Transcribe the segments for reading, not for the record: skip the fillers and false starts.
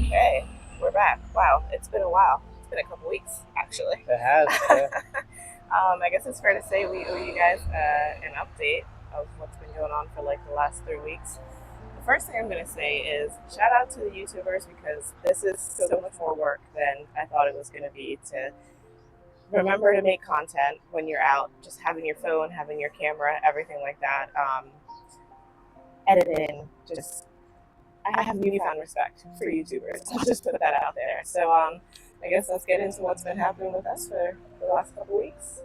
Okay, we're back. Wow, it's been a while. It's been a couple weeks, actually. It has, yeah. I guess it's fair to say we owe you guys an update of what's been going on for like the last 3 weeks. The first thing I'm going to say is shout out to the YouTubers because this is so much more work than I thought it was going to be to remember to make content when you're out, just having your phone, having your camera, everything like that. Editing, just I have newfound respect for YouTubers. I'll just put that out there. So I guess let's get into what's been happening with us for the last couple weeks.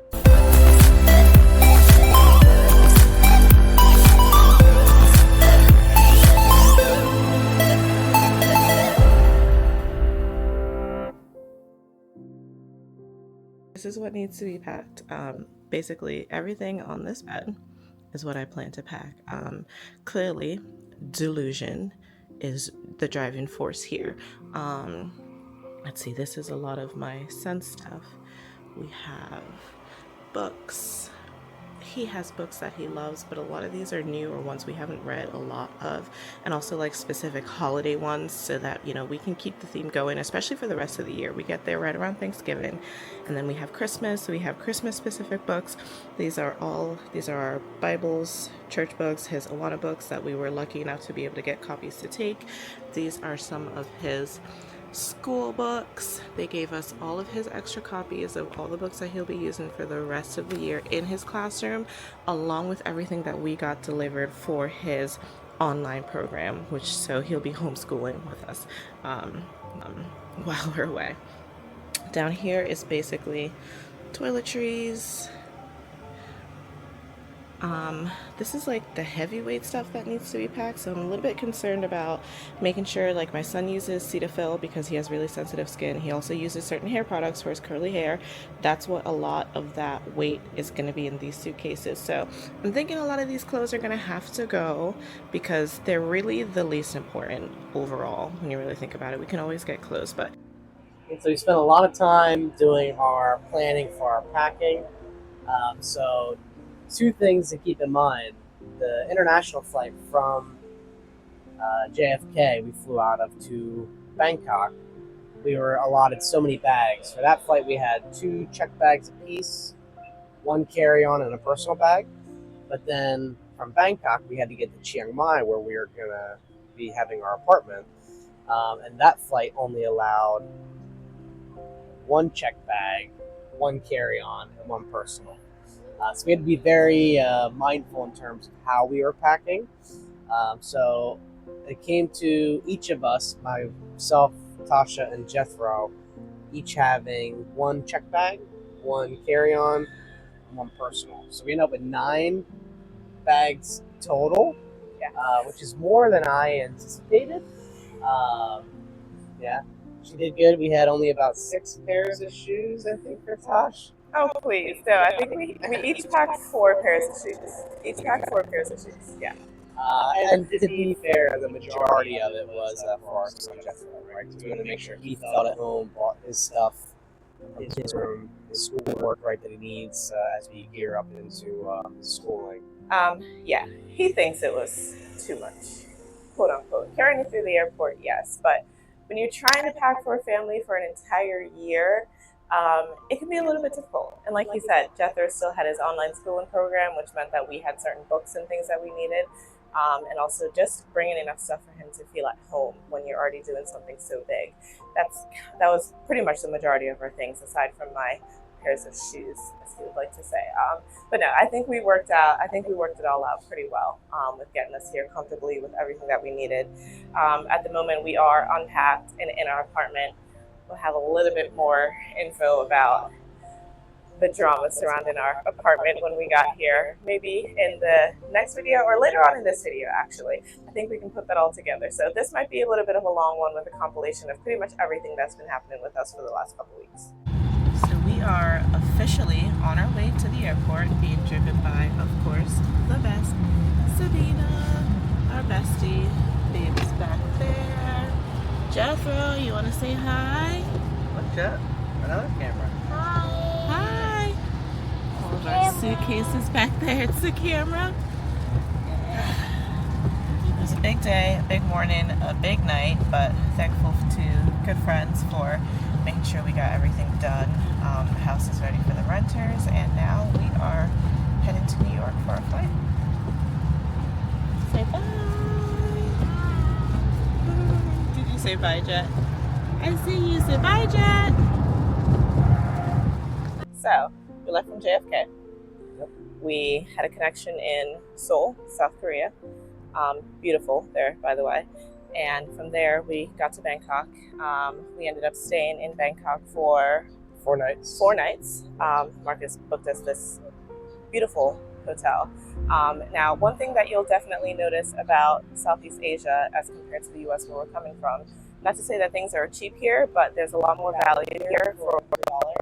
This is what needs to be packed. Basically, everything on this bed is what I plan to pack. Clearly, delusion is the driving force here. Let's see, this is a lot of my son's stuff. We have books. He has books that he loves, but a lot of these are new or ones we haven't read a lot of, and also like specific holiday ones so that, you know, we can keep the theme going, especially for the rest of the year. We get there right around Thanksgiving, and then we have Christmas, so we have Christmas specific books. These are our Bibles, church books, his Awana books that we were lucky enough to be able to get copies to take. These are some of his school books. They gave us all of his extra copies of all the books that he'll be using for the rest of the year in his classroom, along with everything that we got delivered for his online program, which so he'll be homeschooling with us while we're away. Down here is basically toiletries. This is like the heavyweight stuff that needs to be packed, so I'm a little bit concerned about making sure, like, my son uses Cetaphil because he has really sensitive skin. He also uses certain hair products for his curly hair. That's what a lot of that weight is going to be in these suitcases. So I'm thinking a lot of these clothes are going to have to go because they're really the least important overall when you really think about it. We can always get clothes, but And so we spent a lot of time doing our planning for our packing. So two things to keep in mind. The international flight from JFK we flew out of to Bangkok, we were allotted so many bags. For that flight we had 2 check bags apiece, 1 carry-on and a personal bag. But then from Bangkok we had to get to Chiang Mai where we were going to be having our apartment. And that flight only allowed 1 check bag, 1 carry-on, and 1 personal. So we had to be very mindful in terms of how we were packing. So it came to each of us, myself, Tasha, and Jethro, each having 1 check bag, 1 carry-on, and 1 personal. So we ended up with 9 bags total, which is more than I anticipated. Yeah, she did good. We had only about 6 pairs of shoes, I think, for Tosh. oh please, no, I think we each packed 4 pairs of shoes. Each packed 4 pairs of shoes. Yeah. And to be fair, the majority of it was for our son Jethro, right? Because we wanted to make sure he felt at home, bought his stuff from his room, his schoolwork, right, that he needs as we gear up into his schooling. Yeah, he thinks it was too much, quote unquote. Carrying it through the airport, yes, but when you're trying to pack for a family for an entire year, it can be a little bit difficult. And like you said, Jethro still had his online schooling program, which meant that we had certain books and things that we needed. And also just bringing enough stuff for him to feel at home when you're already doing something so big. That was pretty much the majority of our things, aside from my pairs of shoes, as he would like to say. But no, I think we worked it all out pretty well with getting us here comfortably with everything that we needed. At the moment, we are unpacked and in our apartment. We'll have a little bit more info about the drama surrounding our apartment when we got here, maybe in the next video or later on in this video, actually. I think we can put that all together. So this might be a little bit of a long one with a compilation of pretty much everything that's been happening with us for the last couple weeks. So we are officially on our way to the airport, being driven by, of course, the best, Sabina, our bestie. Baby's back there. Jethro, you want to say hi? What's up? Another camera. Hi. All of our suitcases back there. It's the camera. was a big day, a big morning, a big night, but thankful to good friends for making sure we got everything done. The house is ready for the renters, and now we are heading to New York for our flight. Say bye. Did you say bye, Jet? I see you. Say bye, Jet. So, we left from JFK. Yep. We had a connection in Seoul, South Korea. Beautiful there, by the way. And from there, we got to Bangkok. We ended up staying in Bangkok for 4 nights. 4 nights. Marcus booked us this beautiful hotel. Now, one thing that you'll definitely notice about Southeast Asia as compared to the US where we're coming from, not to say that things are cheap here, but there's a lot more value here for $1.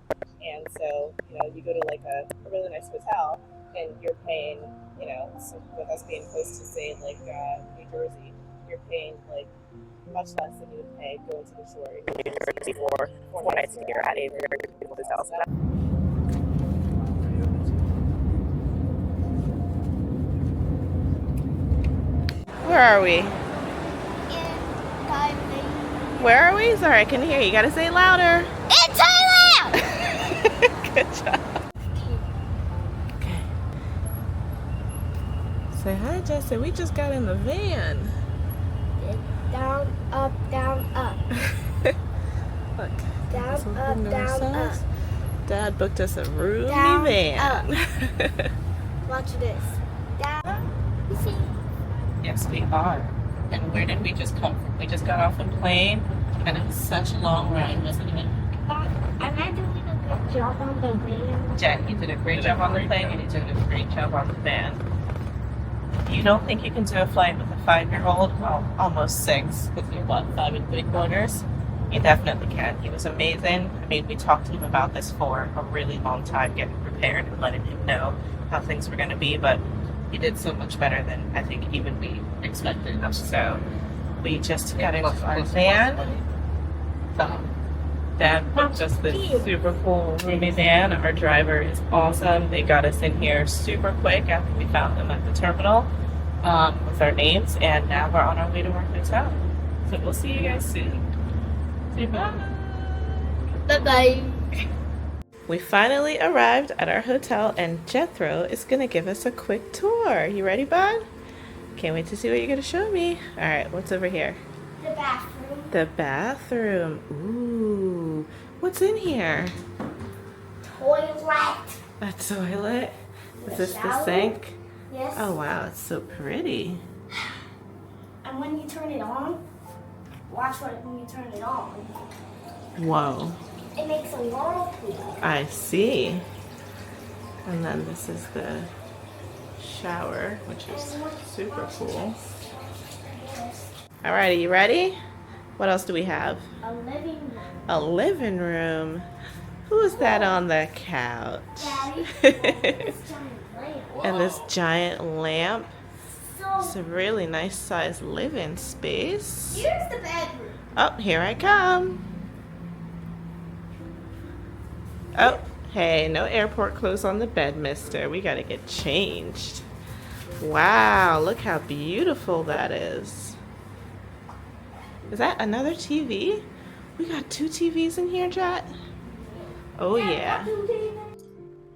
And so, you go to like a really nice hotel and you're paying, so with us being close to say like New Jersey, you're paying like much less than you would pay going to the shore in New Jersey for 4 nights here at a very beautiful hotel. So where are we? In Thailand. Where are we? Sorry, I couldn't hear you. You gotta say it louder. In Thailand! Good job. Okay. Say hi, Jesse. We just got in the van. Down, up, down, up. Look. Down, So up, window down, size. up. Dad booked us a roomy Down, van. Watch this. Down. You see? Yes, we are. And where did we just come from? We just got off a plane, and it was such a long ride, wasn't it? Am I doing a good job on the van? Jack, you did a great job on the plane, and you did a great job on the van. You don't think you can do a flight with a 5-year-old? Well, almost 6, because you're what, 5 3/4? You definitely can. He was amazing. I mean, we talked to him about this for a really long time, getting prepared and letting him know how things were going to be, but he did so much better than I think even we expected. So we just got into our van. Dad booked us this super cool roomy van. Our driver is awesome. They got us in here super quick after we found them at the terminal with our names, and now we're on our way to our hotel. So we'll see you guys soon. Say bye. Bye-bye. We finally arrived at our hotel, and Jethro is going to give us a quick tour. You ready, bud? Can't wait to see what you're going to show me. All right, what's over here? The bathroom. The bathroom. Ooh, what's in here? Toilet. A toilet? Is The this the shower? sink? Yes. Oh, wow, it's so pretty. And when you turn it on, watch what when you turn it on. Whoa, It makes a whirlpool. I see. And then this is the shower, which is super cool. Yes. All right, are you ready? What else do we have? A living room. A living room. Who's that on the couch? Daddy. This giant lamp. And this giant lamp. It's So a really nice sized living space. here's the bedroom. Oh, here I come. Oh, hey, no airport clothes on the bed, mister. We gotta get changed. Wow, look how beautiful that is. Is that another TV? We got 2 TVs in here, Jet? Oh, yeah.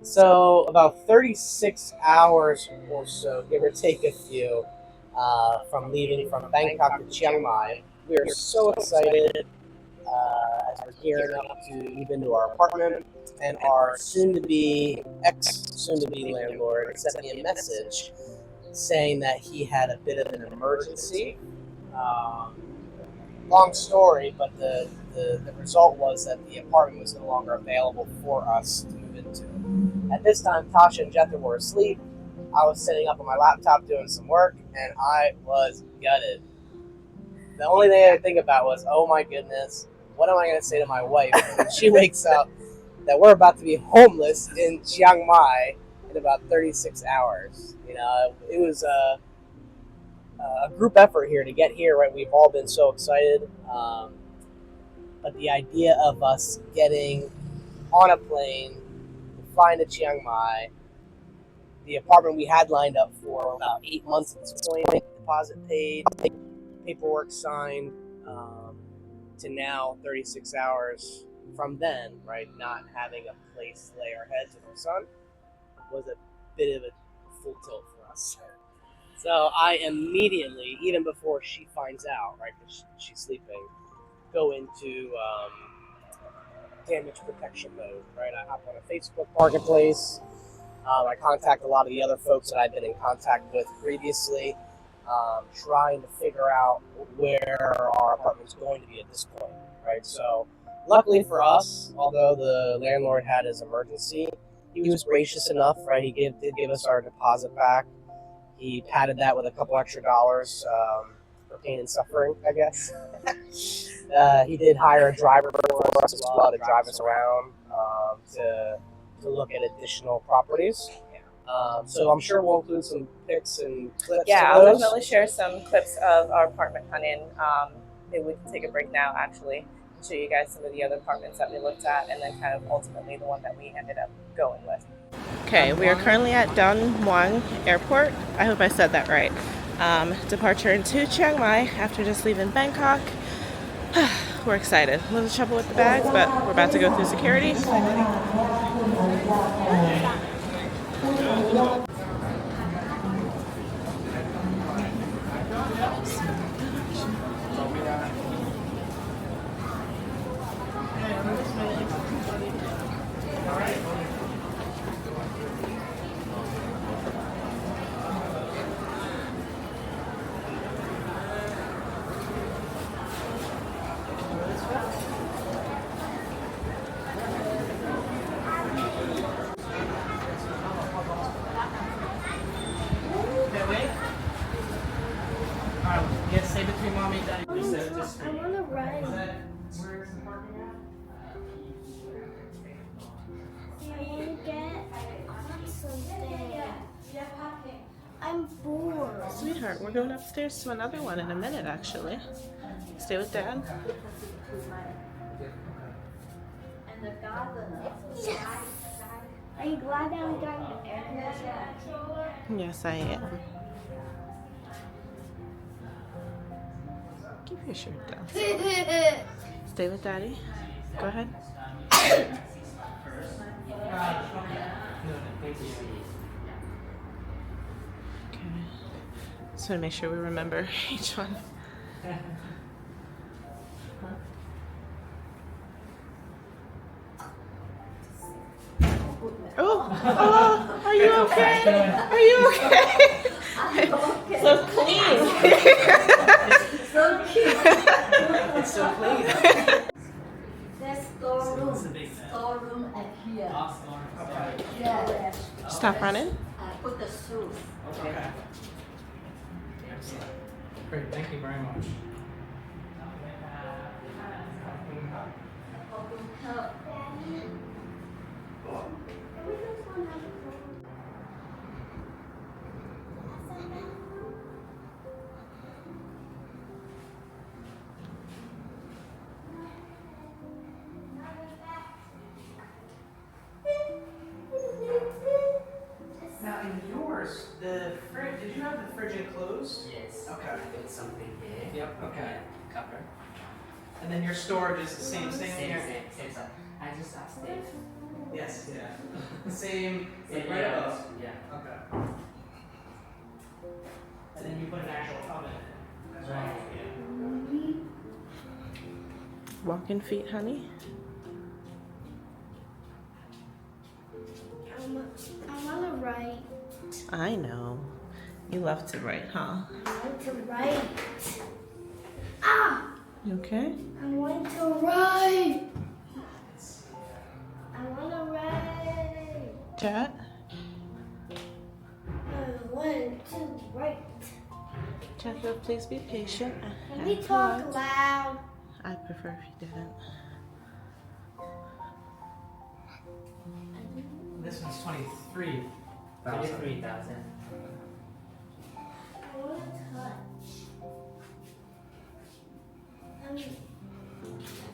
So about 36 hours or so, give or take a few, from leaving from Bangkok to Chiang Mai. We are so excited as we're gearing up to move into our apartment, and our soon-to-be landlord sent me a message saying that he had a bit of an emergency. Long story, but the result was that the apartment was no longer available for us to move into. At this time, Tasha and Jethro were asleep. I was sitting up on my laptop doing some work, and I was gutted. The only thing I could think about was, oh my goodness, what am I going to say to my wife when she wakes up that we're about to be homeless in Chiang Mai in about 36 hours? It was a group effort here to get here, right? We've all been so excited. But the idea of us getting on a plane, flying to Chiang Mai, the apartment we had lined up for about 8 months at this point, deposit paid, paperwork signed, to now 36 hours from then, right, not having a place to lay our heads with our son was a bit of a full tilt for us. So I immediately, even before she finds out, right, because she's sleeping, go into damage protection mode, right? I hop on a Facebook marketplace. I contact a lot of the other folks that I've been in contact with previously, trying to figure out where our apartment's going to be at this point, right? So, luckily for us, although the landlord had his emergency, he was gracious enough, right? He did give us our deposit back. He padded that with a couple extra dollars for pain and suffering, I guess. He did hire a driver for us as well to drive us around to look at additional properties. So I'm sure we'll include some pics and clips. Yeah, of I'll those. definitely share some clips of our apartment hunt-in. Maybe we can take a break now, actually, and show you guys some of the other apartments that we looked at, and then kind of ultimately the one that we ended up going with. Okay, we are currently at Don Muang Airport. I hope I said that right. Departure into Chiang Mai after just leaving Bangkok. We're excited. A little trouble with the bags, but we're about to go through security. Yes, stay between mommy and daddy. I want to ride. Where's the parking at? I want to get something. I'm bored. Sweetheart, we're going upstairs to another one in a minute, actually. Stay with Dad. Yes. Are you glad that we got an air conditioner? Yes, I am. Keep your shirt down. Stay with Daddy. Go ahead. Okay. Just want to make sure we remember each one. Oh, are you okay? Are you okay? So clean. So cute. It's so clean. There's storeroom at here. Okay. Yeah. Stop running. I put the shoes. Okay. Great, thank you very much. Now in yours, the fridge, did you have the fridge enclosed? Yes. Okay. Put something here. Yep, okay. Cover. And then your storage is the same thing Same, here? same. I just upstairs. Yes, yeah. Same, like Same right layout. above? Yeah. Okay. And then you put an actual oven in. That's right. Yeah. Walking feet, honey. I want to write. I know. You love to write, huh? I want to write. Ah! You okay? I want to write. I want to write. Dad? I want to write. Jethro, please be patient. Can we talk loud? I prefer if you didn't. This one's 23. 33,000. I want to touch.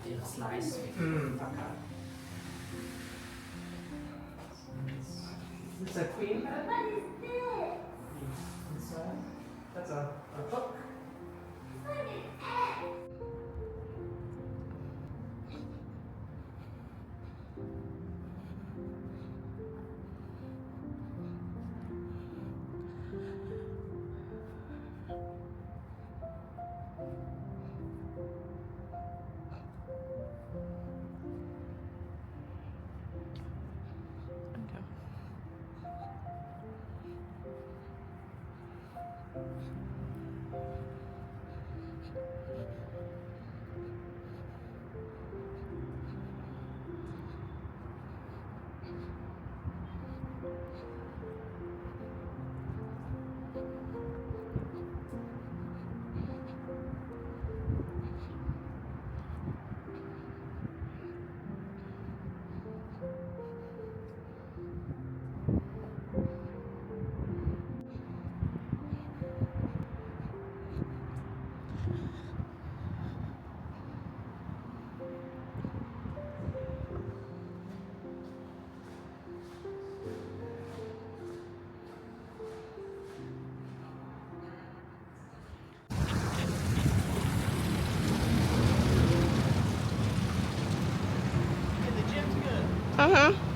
Feels nice. Okay. Is this a queen bed? What is this? This one? That's a hook.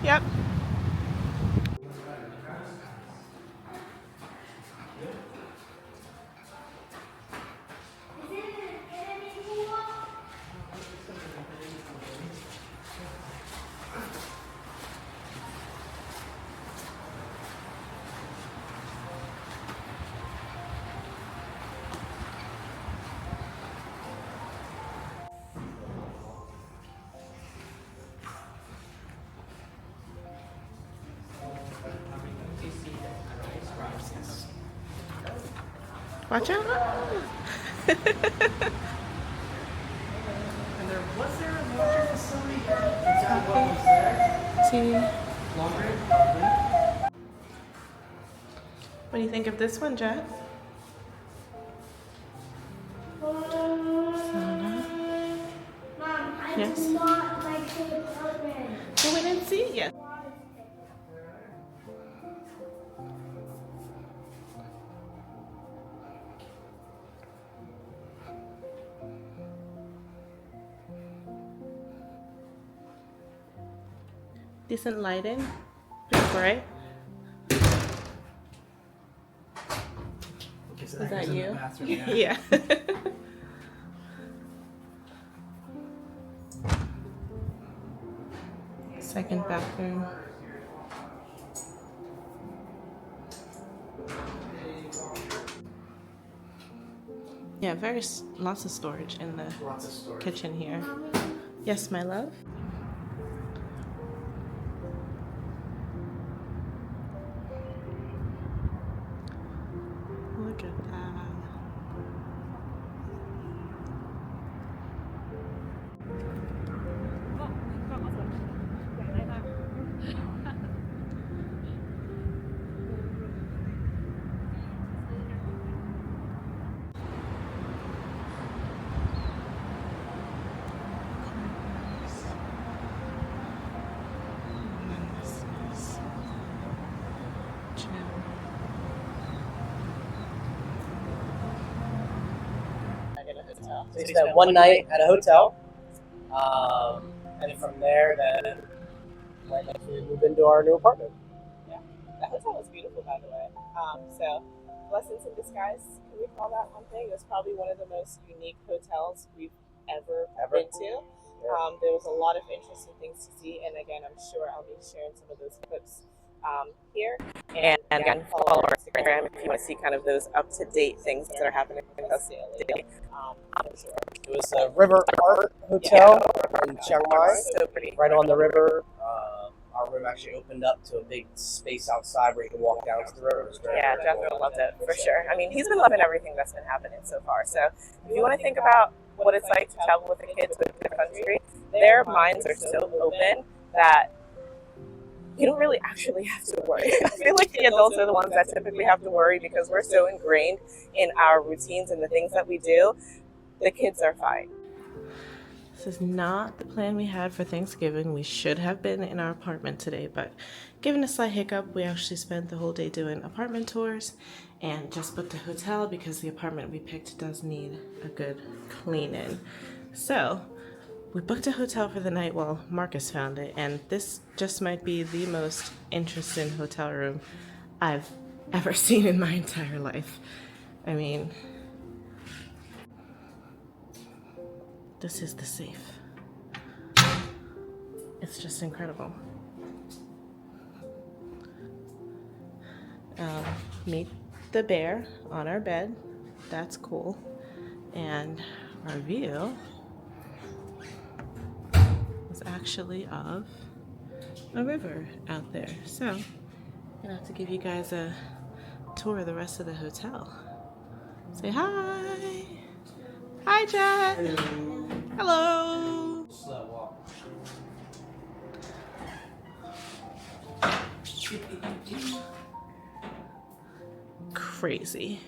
Yep. Watch out. And there was there a laundry facility here? Is that what was there? Tea. Laundry? What do you think of this one, Jet? Sauna. Mom, I Yes. do not like the apartment. Go in and see? Yes. Decent lighting. Pretty bright. Is that you? Yeah. Yeah. Second bathroom. Yeah, lots of storage in the Lots of storage. kitchen here. Yes, my love. Look at that. So we spent one night at a hotel, and from there, then right next we moved into our new apartment. The hotel was beautiful, by the way. So, blessings in disguise. Can we call that one thing? It was probably one of the most unique hotels we've ever been to. There was a lot of interesting things to see, and again, I'm sure I'll be sharing some of those clips here. And again, follow our Instagram if you want to see kind of those up-to-date things that are happening in the daily. It was a River Art Hotel in Chiang Mai, So pretty. right on the river. Our room actually opened up to a big space outside where you can walk down to the river. It was great. Yeah, definitely loved it for sure. I mean, he's been loving everything that's been happening so far. So if you want to think about what it's like to travel with the kids within the country, their minds are so open that you don't really actually have to worry. I feel like the adults are the ones that typically have to worry because we're so ingrained in our routines and the things that we do. The kids are fine. This is not the plan we had for Thanksgiving. We should have been in our apartment today, but given a slight hiccup, we actually spent the whole day doing apartment tours and just booked a hotel because the apartment we picked does need a good clean in. So we booked a hotel for the night while Marcus found it, and this just might be the most interesting hotel room I've ever seen in my entire life. I mean, this is the safe. It's just incredible. Meet the bear on our bed. That's cool. And our view is actually of a river out there. So I'm gonna have to give you guys a tour of the rest of the hotel. Say hi. Hi, Jack. Hello. Slow walk. Crazy.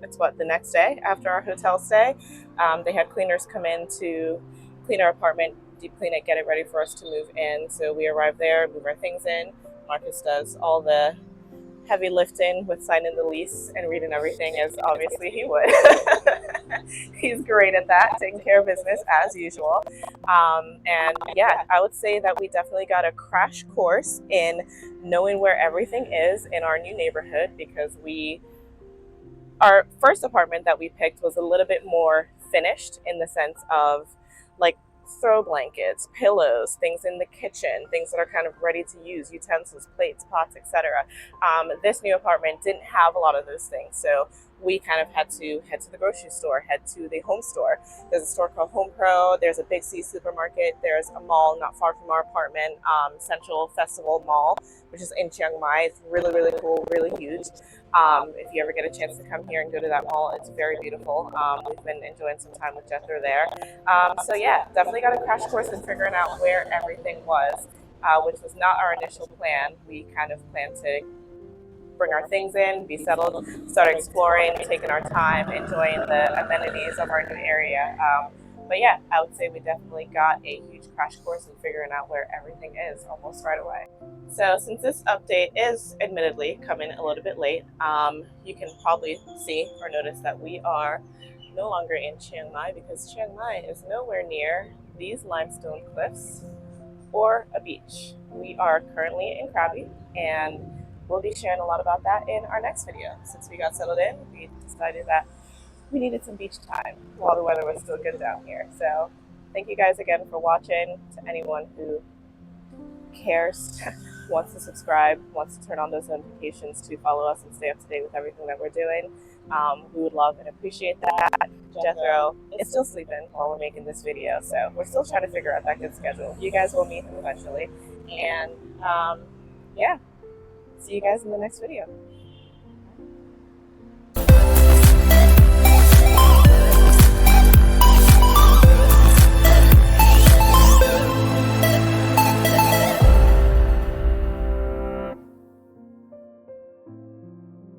It's what, the next day after our hotel stay. They had cleaners come in to clean our apartment, deep clean it, get it ready for us to move in. So we arrive there, move our things in. Marcus does all the heavy lifting with signing the lease and reading everything, as obviously he would. He's great at that, taking care of business as usual. And yeah, I would say that we definitely got a crash course in knowing where everything is in our new neighborhood, because our first apartment that we picked was a little bit more finished in the sense of like throw blankets, pillows, things in the kitchen, things that are kind of ready to use, utensils, plates, pots, etc. This new apartment didn't have a lot of those things, so we kind of had to head to the grocery store, head to the home store. There's a store called Home Pro, there's a Big C supermarket, there's a mall not far from our apartment, Central Festival Mall, which is in Chiang Mai. It's really, really cool, really huge. If you ever get a chance to come here and go to that mall, it's very beautiful. We've been enjoying some time with Jethro there. So yeah, definitely got a crash course in figuring out where everything was, which was not our initial plan. We kind of planned to bring our things in, be settled, start exploring, taking our time, enjoying the amenities of our new area. But yeah, I would say we definitely got a huge crash course in figuring out where everything is almost right away. So since this update is admittedly coming a little bit late, you can probably see or notice that we are no longer in Chiang Mai, because Chiang Mai is nowhere near these limestone cliffs or a beach. We are currently in Krabi, and we'll be sharing a lot about that in our next video. Since we got settled in, we decided that we needed some beach time while the weather was still good down here. So thank you guys again for watching. To anyone who cares, wants to subscribe, wants to turn on those notifications to follow us and stay up to date with everything that we're doing, we would love and appreciate that. Jethro is still sleeping while we're making this video, so we're still trying to figure out that good schedule. You guys will meet him eventually. And yeah, see you guys in the next video.